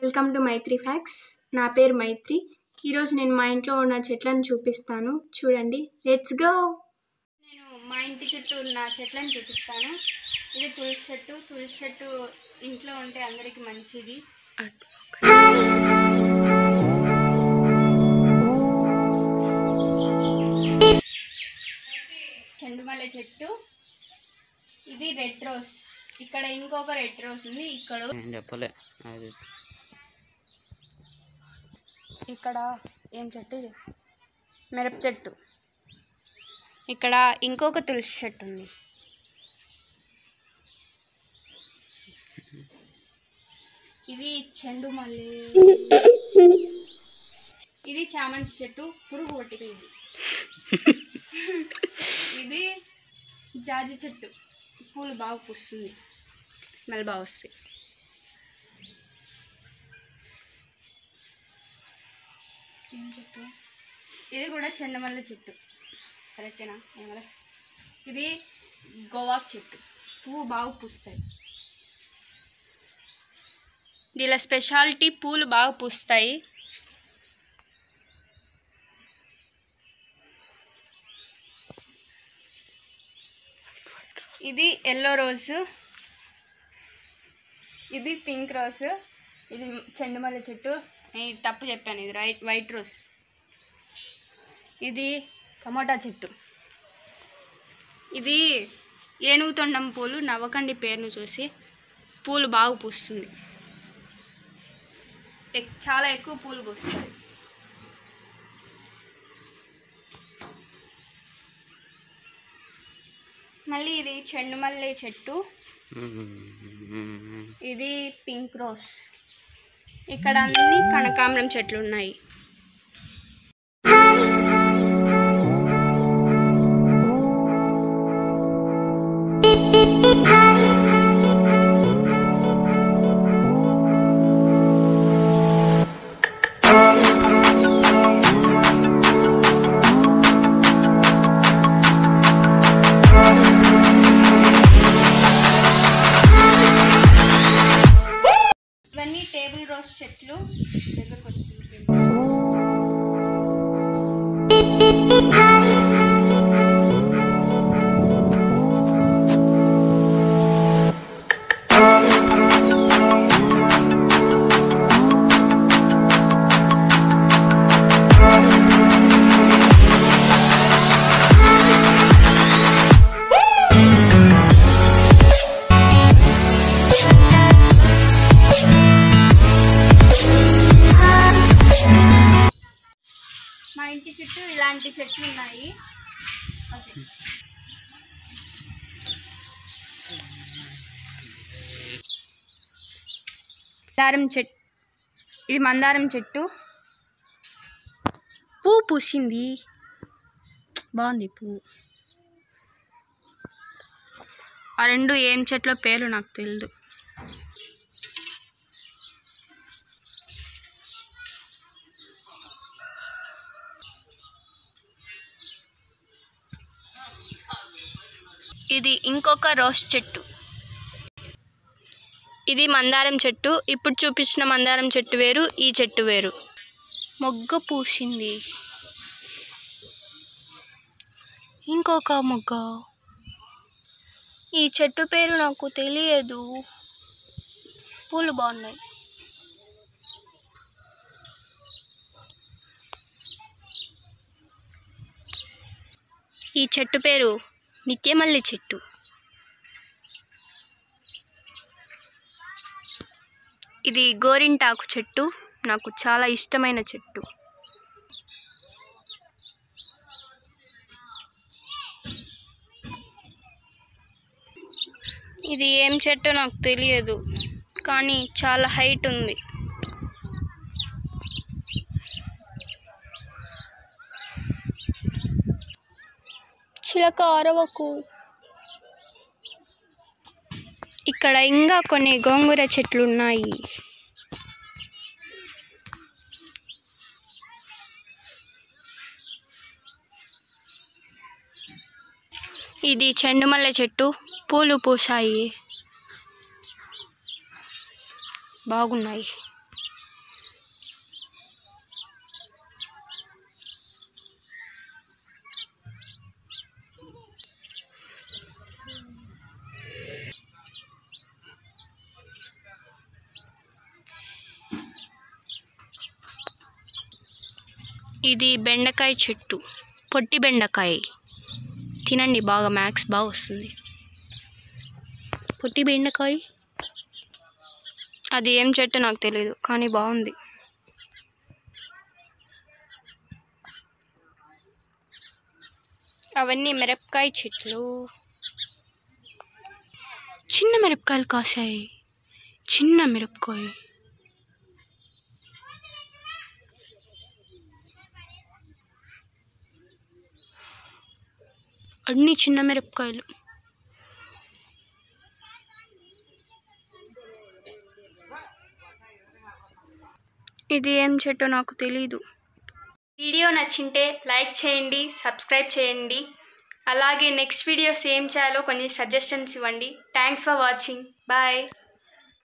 Welcome to Mythri facts. నా పేరు మైత్రి. ఈరోజు నేను మా ఇంట్లో ఉన్న చెట్లను చూపిస్తాను. చూడండి, లెట్స్ గో. నేను మా ఇంటి చుట్టూ ఉన్న చెట్లను చూపిస్తాను. ఇది తులసి చెట్టు. తులసి చెట్టు ఇంట్లో ఉంటే అందరికి మంచిది. చెండుమల్లె చెట్టు. ఇది రెడ్ రోజ్. ఇక్కడ ఇంకొక రెడ్ రోజ్ ఉంది. ఇక్కడ ఏం చెట్టు? ఇది మిరప చెట్టు. ఇక్కడ ఇంకొక తులసి చెట్టు ఉంది. ఇది చెండుమల్లె. ఇది చామంతి చెట్టు. పురుగు పట్టిపోయింది. ఇది జాజి చెట్టు. పూలు బాగా పూస్తుంది, స్మెల్ బాగా వస్తాయి. ఏం చెట్టు? ఇది కూడా చెండుమల్లె చెట్టు. కరెక్టేనా? ఏమలా? ఇది గోవాకు చెట్టు. పువ్వు బాగా పూస్తాయి. దీనిలో స్పెషాలిటీ పూలు బాగా పూస్తాయి. ఇది ఎల్లో రోజు. ఇది పింక్ రోజ్. ఇది చెండుమల్లె చెట్టు. నేను తప్పు చెప్పాను. ఇది వైట్ రోజ్. ఇది టమోటా చెట్టు. ఇది ఏనుగు తొండం పూలు. నవ్వకండి పేరును చూసి. పూలు బాగా పూస్తుంది. చాలా ఎక్కువ పూలు పూస్తుంది. మళ్ళీ ఇది చెండుమల్లె చెట్టు. ఇది పింక్ రోజ్. ఇక్కడ అన్ని కనకాంబరం చెట్లు ఉన్నాయి. ఇవన్నీ టేబుల్ రోజ్ చెట్లు. దగ్గరకు వచ్చి మా ఇంటి చుట్టూ ఇలాంటి చెట్లు ఉన్నాయి. మందారం చెట్టు. ఇది మందారం చెట్టు. పువ్వు పూసింది, బాగుంది పువ్వు. ఆ రెండు ఏం చెట్లో పేర్లు నాకు తెలియదు. ఇది ఇంకొక రోజ్ చెట్టు. ఇది మందారం చెట్టు. ఇప్పుడు చూపించిన మందారం చెట్టు వేరు, ఈ చెట్టు వేరు. మొగ్గ పూసింది. ఇంకొక మొగ్గ. ఈ చెట్టు పేరు నాకు తెలియదు. పూలు బాగున్నాయి. ఈ చెట్టు పేరు నిత్యమల్లి చెట్టు. ఇది గోరింటాకు చెట్టు. నాకు చాలా ఇష్టమైన చెట్టు. ఇది ఏం చెట్టు నాకు తెలియదు, కానీ చాలా హైట్ ఉంది. చిలక అరవకు. ఇక్కడ ఇంకా కొన్ని గోంగూర చెట్లు ఉన్నాయి. ఇది చెండుమల్లె చెట్టు. పూలు పూసాయి, బాగున్నాయి. ఇది బెండకాయ చెట్టు, పొట్టి బెండకాయ. తినండి, బాగా మ్యాథ్స్ బాగా వస్తుంది. పొట్టి బెండకాయ. అది ఏం చెట్టు నాకు తెలియదు, కానీ బాగుంది. అవన్నీ మిరపకాయ చెట్లు. చిన్న మిరపకాయలు కాసాయి, చిన్న మిరపకాయ. అన్ని చిన్న మిరపకాయలు. ఇది ఏం చెట్టు నాకు తెలీదు. వీడియో నచ్చింటే లైక్ చేయండి, సబ్స్క్రైబ్ చేయండి. అలాగే నెక్స్ట్ వీడియోస్ ఏం చేయాలో కొన్ని సజెషన్స్ ఇవ్వండి. Thanks for watching. బాయ్.